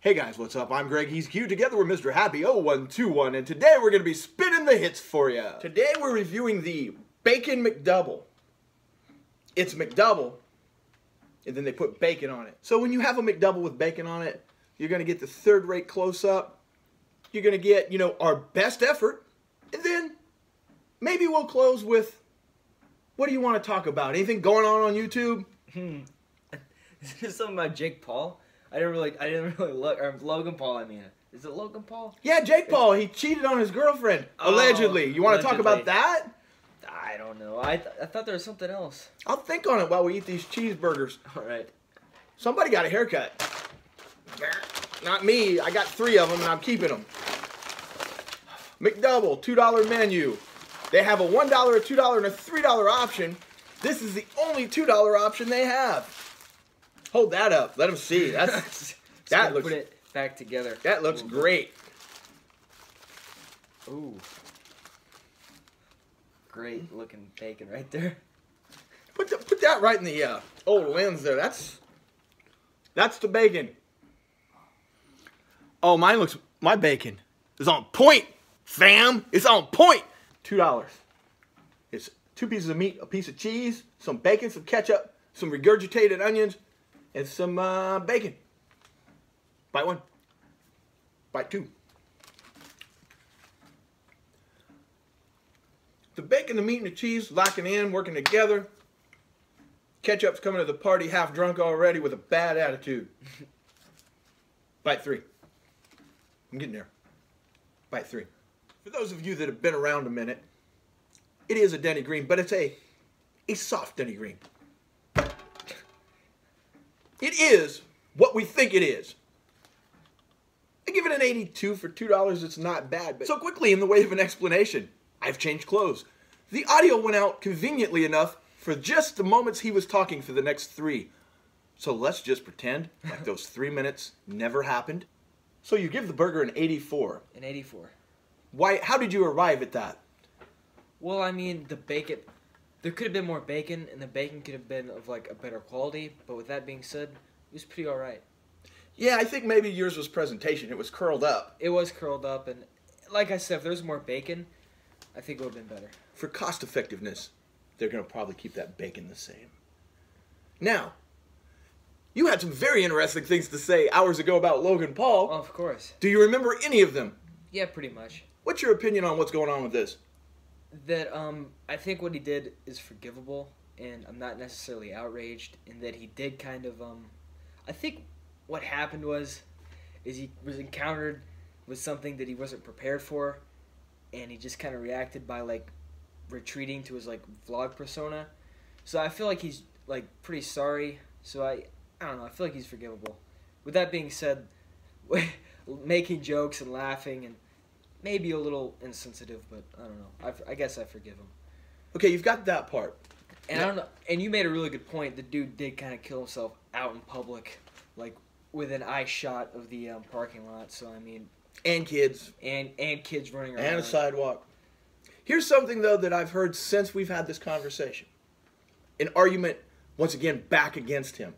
Hey guys, what's up? I'm Greg, he's Q, together with Mr. Happy 0121, and today we're going to be spinning the hits for you. Today we're reviewing the Bacon McDouble. It's McDouble, and then they put bacon on it. So when you have a McDouble with bacon on it, you're going to get the third-rate close-up, you're going to get, our best effort, and then maybe we'll close with, what do you want to talk about? Anything going on YouTube? Is there something about Jake Paul? I didn't really look. Or Logan Paul, I mean. Is it Logan Paul? Yeah, Jake Paul. He cheated on his girlfriend. Allegedly. You want to talk about that? I don't know. I thought there was something else. I'll think on it while we eat these cheeseburgers. All right. Somebody got a haircut. Not me. I got 3 of them and I'm keeping them. McDouble, $2 menu. They have a $1, a $2, and a $3 option. This is the only $2 option they have. Hold that up. Let them see. That looks. Put it back together. That looks great. Ooh. Great looking bacon right there. Put that right in the old lens there. That's the bacon. Oh, my bacon is on point, fam. It's on point. $2. It's 2 pieces of meat, a piece of cheese, some bacon, some ketchup, some regurgitated onions, and some bacon. Bite 1. Bite 2. The bacon, the meat, and the cheese locking in, working together. Ketchup's coming to the party half drunk already with a bad attitude. Bite 3. I'm getting there. Bite 3. For those of you that have been around a minute, it is a Denny Green, but it's a soft Denny Green. It is what we think it is. I give it an 82 for $2. It's not bad. But so quickly, in the way of an explanation, I've changed clothes. The audio went out conveniently enough for just the moments he was talking for the next 3. So let's just pretend like those 3 minutes never happened. So you give the burger an 84. An 84. Why? How did you arrive at that? Well, I mean, the bacon. There could have been more bacon, and the bacon could have been of like a better quality. But with that being said, it was pretty all right. Yeah, I think maybe yours was presentation. It was curled up. It was curled up, and like I said, if there was more bacon, I think it would have been better. For cost effectiveness, they're going to probably keep that bacon the same. Now, you had some very interesting things to say hours ago about Logan Paul. Oh, of course. Do you remember any of them? Yeah, pretty much. What's your opinion on what's going on with this? That I think what he did is forgivable, and I'm not necessarily outraged, in that he did kind of I think what happened is he was encountered with something that he wasn't prepared for, and he just kind of reacted by like retreating to his like vlog persona. So I feel like he's like pretty sorry. So I don't know. I feel like he's forgivable. With that being said, making jokes and laughing and maybe a little insensitive, but I don't know. I guess I forgive him. Okay, you've got that part. And I don't know. And you made a really good point. The dude did kind of kill himself out in public, like with an eye shot of the parking lot. So I mean, and kids, and kids running around, and a sidewalk. Here's something though that I've heard since we've had this conversation. An argument once again back against him.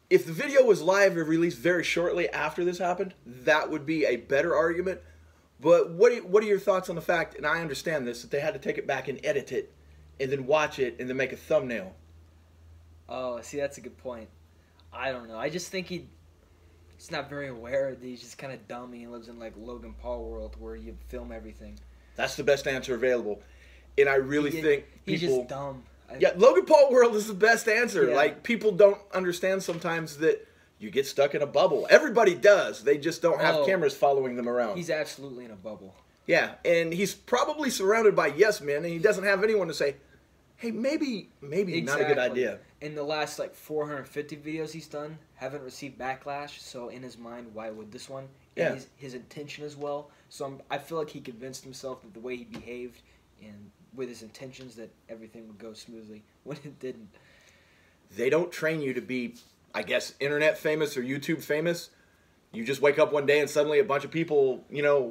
If the video was live or released very shortly after this happened, that would be a better argument. But what are your thoughts on the fact, and I understand this, that they had to take it back and edit it, and then watch it, and then make a thumbnail? Oh, see, that's a good point. I don't know. I just think he's not very aware that he's just kind of dumb, and he lives in like Logan Paul world where you film everything. That's the best answer available. And I really think people... He's just dumb. Yeah, Logan Paul world is the best answer. Yeah. Like, people don't understand sometimes that you get stuck in a bubble. Everybody does. They just don't have cameras following them around. He's absolutely in a bubble. Yeah, and he's probably surrounded by yes men, and he doesn't have anyone to say, hey, maybe exactly. Not a good idea. In the last, like, 450 videos he's done, haven't received backlash, so in his mind, why would this one? Yeah. And his intention as well. So I feel like he convinced himself that the way he behaved and with his intentions that everything would go smoothly, when it didn't. They don't train you to be, I guess, internet famous or YouTube famous. You just wake up one day and suddenly a bunch of people,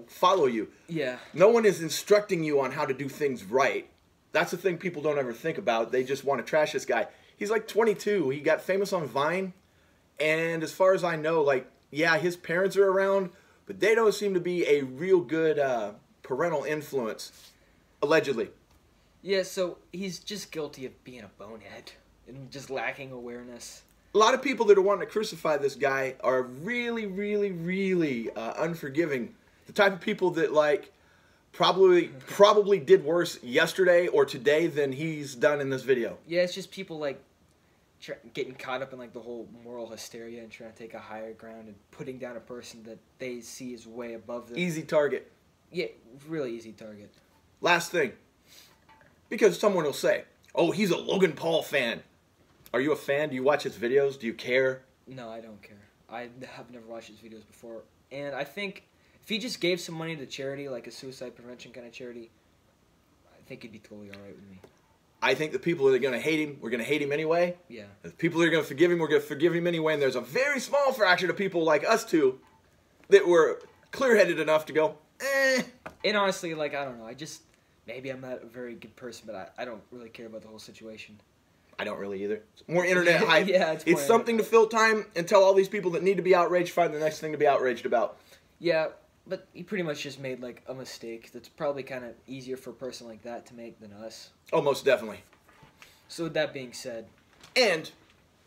follow you. Yeah. No one is instructing you on how to do things right. That's the thing people don't ever think about. They just want to trash this guy. He's like 22. He got famous on Vine. And as far as I know, like, yeah, his parents are around, but they don't seem to be a real good parental influence, allegedly. Yeah, so he's just guilty of being a bonehead and just lacking awareness. A lot of people that are wanting to crucify this guy are really, really, really unforgiving. The type of people that, like, probably did worse yesterday or today than he's done in this video. Yeah, it's just people, like, getting caught up in, like, the whole moral hysteria and trying to take a higher ground and putting down a person that they see is way above them. Easy target. Yeah, really easy target. Last thing. Because someone will say, oh, he's a Logan Paul fan. Are you a fan? Do you watch his videos? Do you care? No, I don't care. I have never watched his videos before. And I think if he just gave some money to charity, like a suicide prevention kind of charity, I think he'd be totally alright with me. I think the people that are going to hate him, we're going to hate him anyway. Yeah. The people that are going to forgive him, we're going to forgive him anyway. And there's a very small fraction of people like us two that were clear-headed enough to go, eh. And honestly, like, I don't know. Maybe I'm not a very good person, but I don't really care about the whole situation. I don't really either. It's more internet hype. Yeah, it's something to fill time and tell all these people that need to be outraged, find the next thing to be outraged about. Yeah, but he pretty much just made, like, a mistake that's probably kind of easier for a person like that to make than us. Oh, most definitely. So with that being said... And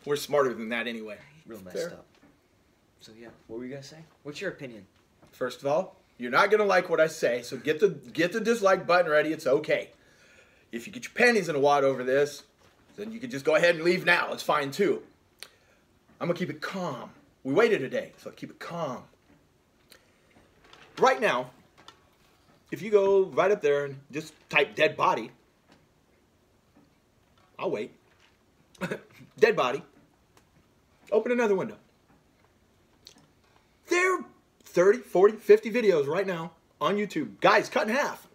we're smarter than that anyway. Real messed up. So yeah, what were you going to say? What's your opinion? First of all, you're not going to like what I say, so get the dislike button ready. It's okay. If you get your panties in a wad over this, then you can just go ahead and leave now. It's fine, too. I'm going to keep it calm. We waited a day, so I'll keep it calm. Right now, if you go right up there and just type dead body, I'll wait. Dead body. Open another window. There are 30, 40, 50 videos right now on YouTube. Guys, cut in half.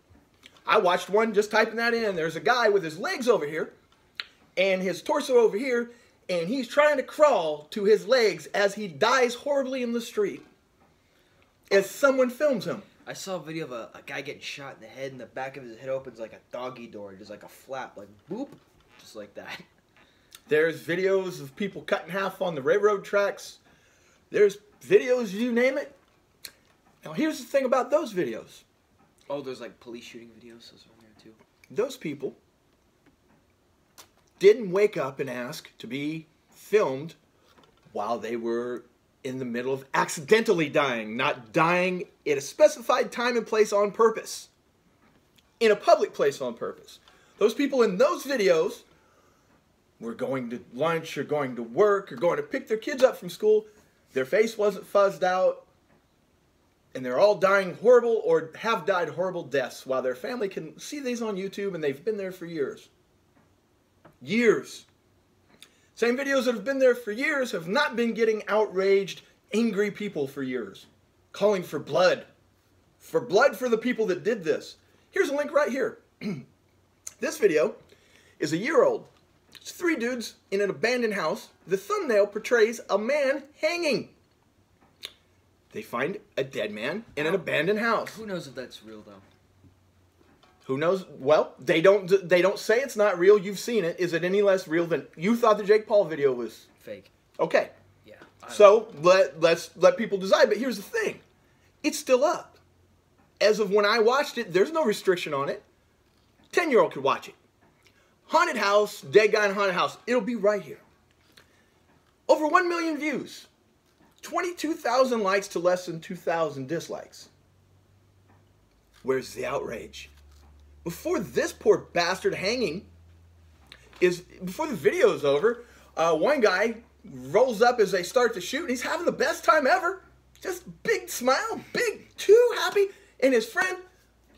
I watched one just typing that in. There's a guy with his legs over here and his torso over here, and he's trying to crawl to his legs as he dies horribly in the street as someone films him. I saw a video of a guy getting shot in the head, and the back of his head opens like a doggy door, just like a flap, like boop, just like that. There's videos of people cut in half on the railroad tracks. There's videos, you name it. Now, here's the thing about those videos. Oh, there's like police shooting videos. Those are on there too. Those people didn't wake up and ask to be filmed while they were in the middle of accidentally dying, not dying at a specified time and place on purpose. In a public place on purpose. Those people in those videos were going to lunch or going to work or going to pick their kids up from school. Their face wasn't fuzzed out. And they're all dying horrible or have died horrible deaths while their family can see these on YouTube, and they've been there for years. Years. Same videos that have been there for years have not been getting outraged, angry people for years. Calling for blood. For blood for the people that did this. Here's a link right here. This video is a year old. It's 3 dudes in an abandoned house. The thumbnail portrays a man hanging. They find a dead man in an abandoned house. Who knows if that's real though? Who knows? Well, they don't say it's not real. You've seen it. Is it any less real than you thought the Jake Paul video was? Fake. Okay. Yeah. So let's let people decide. But here's the thing. It's still up. As of when I watched it, there's no restriction on it. 10-year-old could watch it. Haunted house, dead guy in haunted house. It'll be right here. Over 1 million views. 22,000 likes to less than 2,000 dislikes. Where's the outrage? Before this poor bastard hanging before the video is over, one guy rolls up as they start to shoot, and he's having the best time ever. Just big smile, big, too happy, and his friend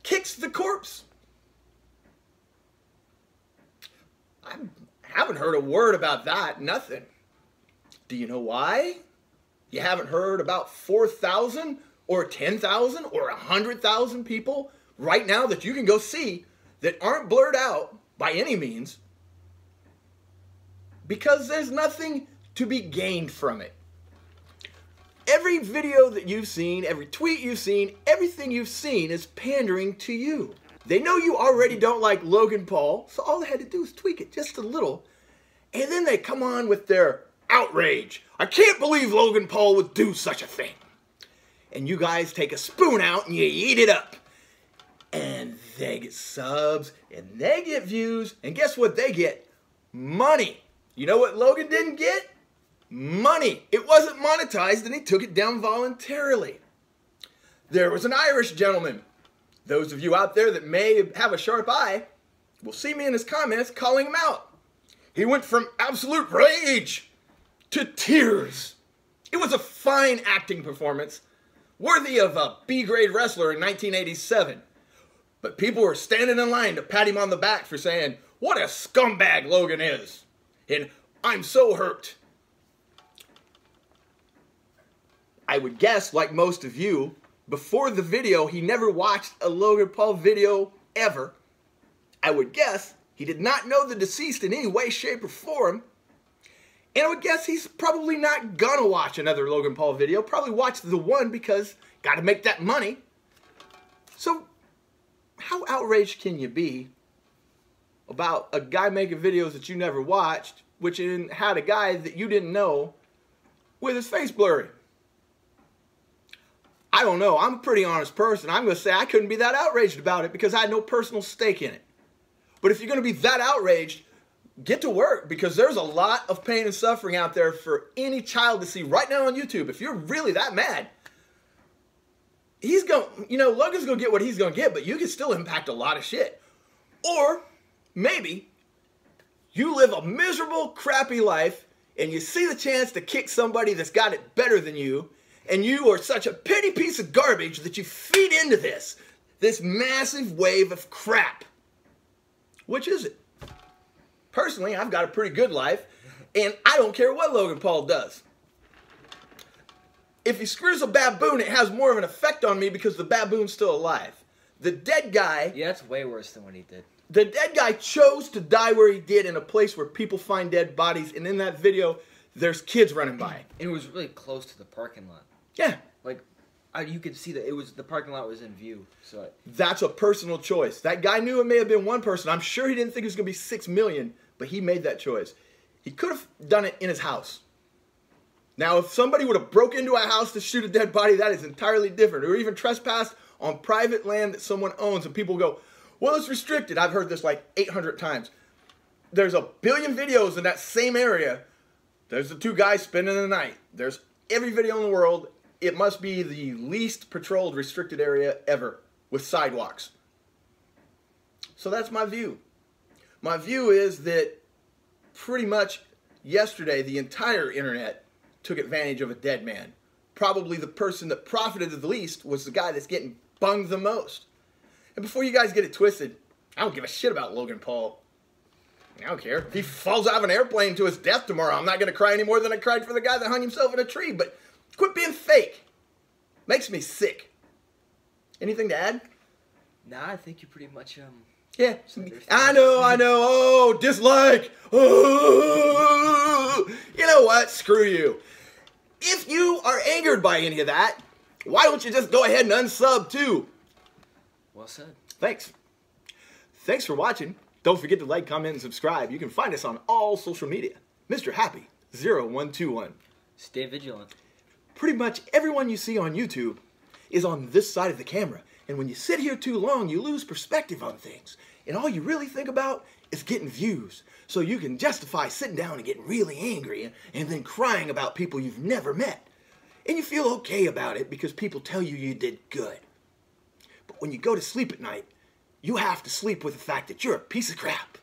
kicks the corpse. I haven't heard a word about that, nothing. Do you know why? You haven't heard about 4,000 or 10,000 or 100,000 people right now that you can go see that aren't blurred out by any means because there's nothing to be gained from it. Every video that you've seen, every tweet you've seen, everything you've seen is pandering to you. They know you already don't like Logan Paul, so all they had to do is tweak it just a little. And then they come on with their outrage. I can't believe Logan Paul would do such a thing. And you guys take a spoon out and you eat it up. And they get subs, and they get views, and guess what they get? Money. You know what Logan didn't get? Money. It wasn't monetized, and he took it down voluntarily. There was an Irish gentleman. Those of you out there that may have a sharp eye will see me in his comments calling him out. He went from absolute rage to tears. It was a fine acting performance, worthy of a B-grade wrestler in 1987. But people were standing in line to pat him on the back for saying, "What a scumbag Logan is." And "I'm so hurt." I would guess, like most of you, before the video, he never watched a Logan Paul video ever. I would guess he did not know the deceased in any way, shape, or form. And I would guess he's probably not gonna watch another Logan Paul video. Probably watched the one because gotta make that money. So, how outraged can you be about a guy making videos that you never watched, which had a guy that you didn't know with his face blurry? I don't know. I'm a pretty honest person. I'm going to say I couldn't be that outraged about it because I had no personal stake in it. But if you're going to be that outraged, get to work, because there's a lot of pain and suffering out there for any child to see right now on YouTube. If you're really that mad, he's going, Logan's going to get what he's going to get, but you can still impact a lot of shit. Or maybe you live a miserable, crappy life and you see the chance to kick somebody that's got it better than you, and you are such a petty piece of garbage that you feed into this massive wave of crap. Which is it? Personally, I've got a pretty good life, and I don't care what Logan Paul does. If he screws a baboon, it has more of an effect on me because the baboon's still alive. The dead guy... Yeah, that's way worse than what he did. The dead guy chose to die where he did, in a place where people find dead bodies, and in that video, there's kids running by. And it was really close to the parking lot. Yeah. Like, you could see that the parking lot was in view. So that's a personal choice. That guy knew it may have been one person. I'm sure he didn't think it was going to be 6 million, but he made that choice. He could have done it in his house. Now, if somebody would have broke into a house to shoot a dead body, that is entirely different. Or even trespassed on private land that someone owns, and people go, "Well, it's restricted." I've heard this like 800 times. There's a billion videos in that same area. There's the two guys spending the night. There's every video in the world. It must be the least patrolled restricted area ever, with sidewalks. So that's my view. My view is that pretty much yesterday, the entire internet took advantage of a dead man. Probably the person that profited the least was the guy that's getting bunged the most. And before you guys get it twisted, I don't give a shit about Logan Paul. I don't care. If he falls out of an airplane to his death tomorrow, I'm not going to cry any more than I cried for the guy that hung himself in a tree. But quit being fake. Makes me sick. Anything to add? Nah, I think you pretty much, Yeah, I know. Oh, dislike. Oh, you know what? Screw you. If you are angered by any of that, why don't you just go ahead and unsub too? Well said. Thanks. Thanks for watching. Don't forget to like, comment, and subscribe. You can find us on all social media. Mr. Happy 0121. Stay vigilant. Pretty much everyone you see on YouTube is on this side of the camera. And when you sit here too long, you lose perspective on things. And all you really think about is getting views. So you can justify sitting down and getting really angry and then crying about people you've never met. And you feel okay about it because people tell you you did good. But when you go to sleep at night, you have to sleep with the fact that you're a piece of crap.